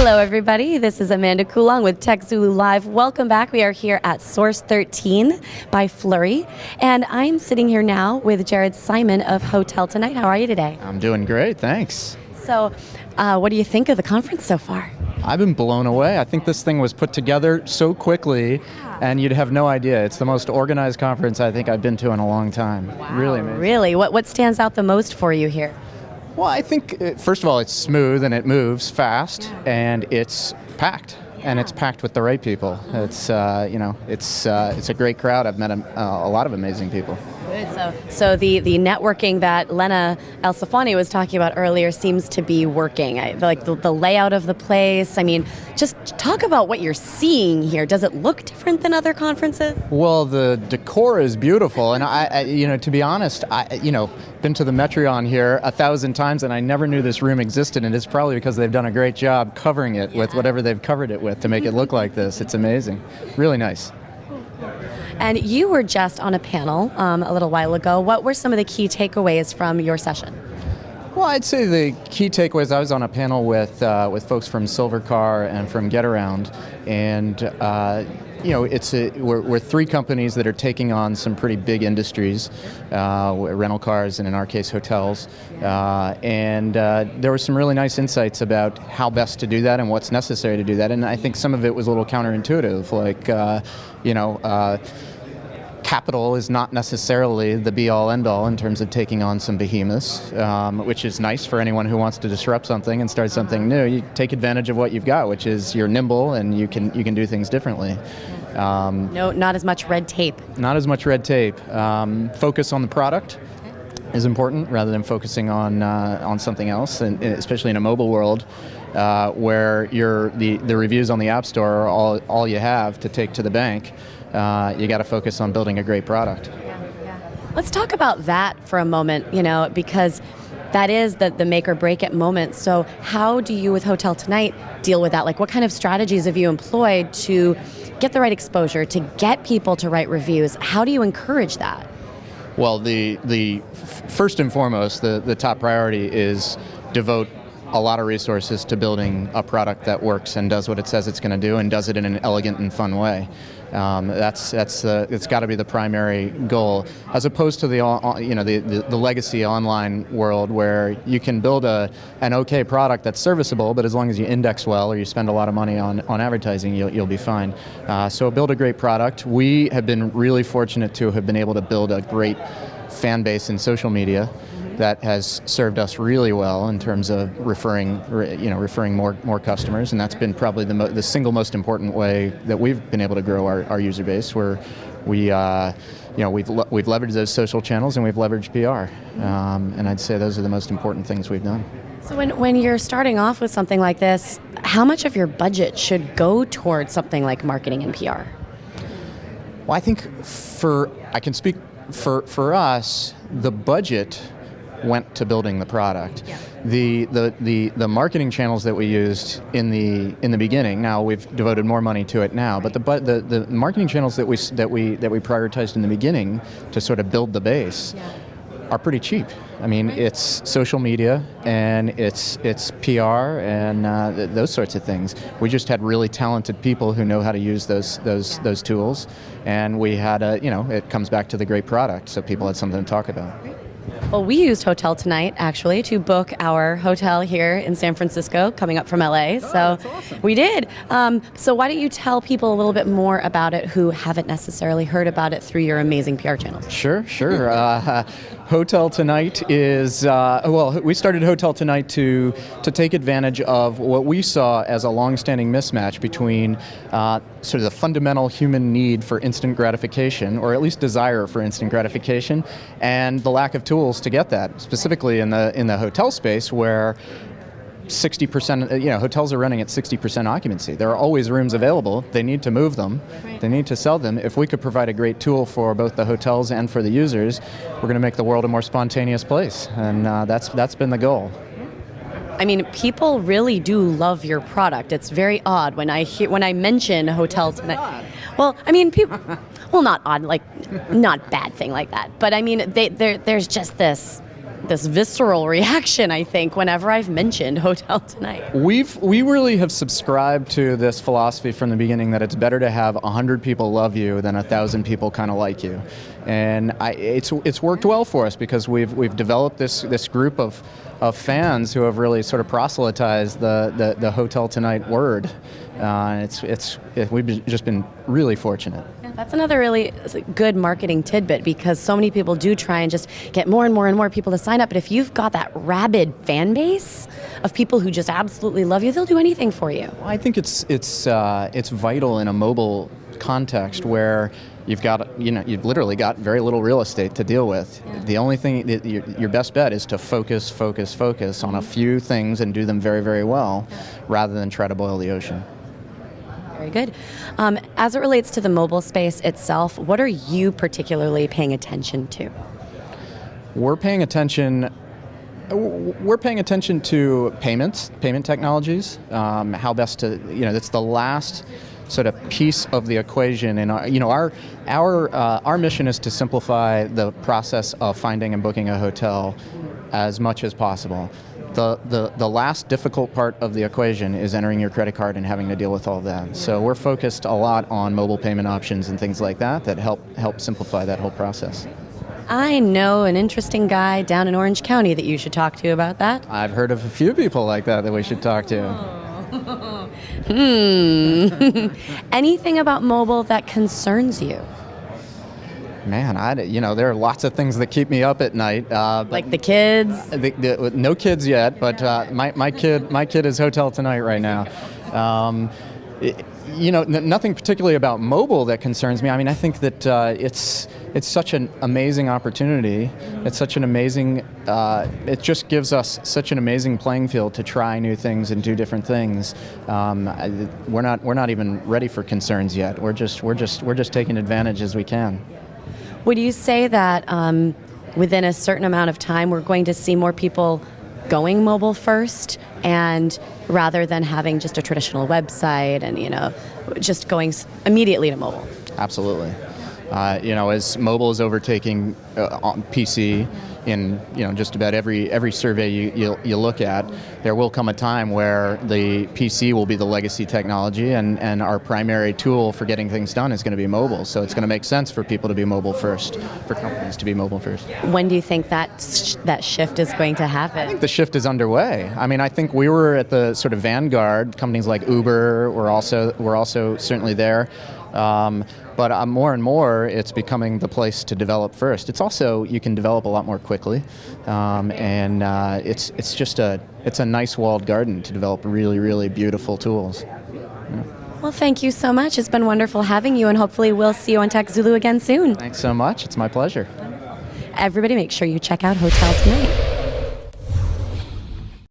Hello, everybody. This is Amanda Coulong with TechZulu Live. Welcome back. We are here at Source13 by Flurry, and I'm sitting here now with Jared Simon of Hotel Tonight. How are you today? I'm doing great, thanks. So, what do you think of the conference so far? I've been blown away. I think this thing was put together so quickly, and you'd have no idea. It's the most organized conference I think I've been to in a long time. Wow, really amazing. Really? What stands out the most for you here? Well, I think, first of all, it's smooth and it moves fast, and it's packed. And it's packed with the right people. It's it's a great crowd. I've met a lot of amazing people. Good. So the networking that Lena El Safwani was talking about earlier seems to be working. Like the layout of the place. I mean, just talk about what you're seeing here. Does it look different than other conferences? Well, the decor is beautiful, and I to be honest, been to the Metreon here 1,000 times, and I never knew this room existed, and it's probably because they've done a great job covering it with whatever they've covered it with to make it look like this. It's amazing. Really nice. And you were just on a panel a little while ago. What were some of the key takeaways from your session? Well, I'd say the key takeaways, I was on a panel with folks from Silvercar and from GetAround, and we're three companies that are taking on some pretty big industries, rental cars and in our case hotels, and there were some really nice insights about how best to do that and what's necessary to do that, and I think some of it was a little counterintuitive, like capital is not necessarily the be-all, end-all in terms of taking on some behemoths, which is nice for anyone who wants to disrupt something and start something new. You take advantage of what you've got, which is you're nimble and you can do things differently. No, not as much red tape. Not as much red tape. Focus on the product is important rather than focusing on something else, and especially in a mobile world where the reviews on the App Store are all you have to take to the bank. You got to focus on building a great product. Yeah. Let's talk about that for a moment, because that is the make or break it moment. So how do you with Hotel Tonight deal with that? Like, what kind of strategies have you employed to get the right exposure, to get people to write reviews? How do you encourage that? Well, the first and foremost, the top priority is devote a lot of resources to building a product that works and does what it says it's going to do and does it in an elegant and fun way. It's got to be the primary goal, as opposed to the legacy online world where you can build an okay product that's serviceable, but as long as you index well or you spend a lot of money on advertising, you'll be fine. So build a great product. We have been really fortunate to have been able to build a great fan base in social media that has served us really well in terms of referring more customers, and that's been probably the single most important way that we've been able to grow our user base. Where we've leveraged those social channels and we've leveraged PR, and I'd say those are the most important things we've done. So when you're starting off with something like this, how much of your budget should go towards something like marketing and PR? Well, I think I can speak for us, the budget went to building the product. Yeah. The marketing channels that we used in the beginning, now we've devoted more money to it now, but the marketing channels that we prioritized in the beginning to sort of build the base are pretty cheap. I mean, it's social media and it's PR and those sorts of things. We just had really talented people who know how to use those tools, and we had it comes back to the great product, so people had something to talk about. Well, we used Hotel Tonight, actually, to book our hotel here in San Francisco, coming up from LA. So that's awesome. We did. So why don't you tell people a little bit more about it who haven't necessarily heard about it through your amazing PR channels? Sure. Hotel Tonight is, we started Hotel Tonight to take advantage of what we saw as a long-standing mismatch between sort of the fundamental human need for instant gratification, or at least desire for instant gratification, and the lack of tools to get that, specifically in the hotel space where 60%, hotels are running at 60% occupancy. There are always rooms available. They need to move them. Right. They need to sell them. If we could provide a great tool for both the hotels and for the users, we're going to make the world a more spontaneous place, and that's been the goal. I mean, people really do love your product. It's very odd when I mention Hotel Tonight. Well, I mean, people. Well, not odd, like not bad thing like that. But I mean, there's just this this visceral reaction, I think, whenever I've mentioned Hotel Tonight. We really have subscribed to this philosophy from the beginning that it's better to have 100 people love you than 1,000 people kind of like you, and it's worked well for us because we've developed this group of fans who have really sort of proselytized the Hotel Tonight word. We've just been really fortunate. That's another really good marketing tidbit because so many people do try and just get more and more and more people to sign up. But if you've got that rabid fan base of people who just absolutely love you, they'll do anything for you. Well, I think it's vital in a mobile context where you've literally got very little real estate to deal with. Yeah. The only thing your best bet is to focus on a few things and do them very, very well, rather than try to boil the ocean. Very good. As it relates to the mobile space itself, what are you particularly paying attention to? We're paying attention to payment technologies, how best to, that's the last sort of piece of the equation. And our mission is to simplify the process of finding and booking a hotel as much as possible. The last difficult part of the equation is entering your credit card and having to deal with all that. So we're focused a lot on mobile payment options and things like that help simplify that whole process. I know an interesting guy down in Orange County that you should talk to about that. I've heard of a few people like that we should talk to. Anything about mobile that concerns you? Man, there are lots of things that keep me up at night. Like the kids? No kids yet, but my kid is Hotel Tonight right now. Nothing particularly about mobile that concerns me. I mean, I think that it's such an amazing opportunity. It's such an amazing. It just gives us such an amazing playing field to try new things and do different things. We're not even ready for concerns yet. We're just taking advantage as we can. Would you say that within a certain amount of time we're going to see more people going mobile first, and rather than having just a traditional website and just going immediately to mobile? Absolutely. As mobile is overtaking PC in just about every survey you look at, there will come a time where the PC will be the legacy technology, and our primary tool for getting things done is going to be mobile. So it's going to make sense for people to be mobile first, for companies to be mobile first. When do you think that shift is going to happen? I think the shift is underway. I mean, I think we were at the sort of vanguard. Companies like Uber were also certainly there. But more and more, it's becoming the place to develop first. It's also, you can develop a lot more quickly, and it's a nice walled garden to develop really, really beautiful tools. Yeah. Well, thank you so much. It's been wonderful having you, and hopefully we'll see you on TechZulu again soon. Thanks so much. It's my pleasure. Everybody make sure you check out Hotel Tonight.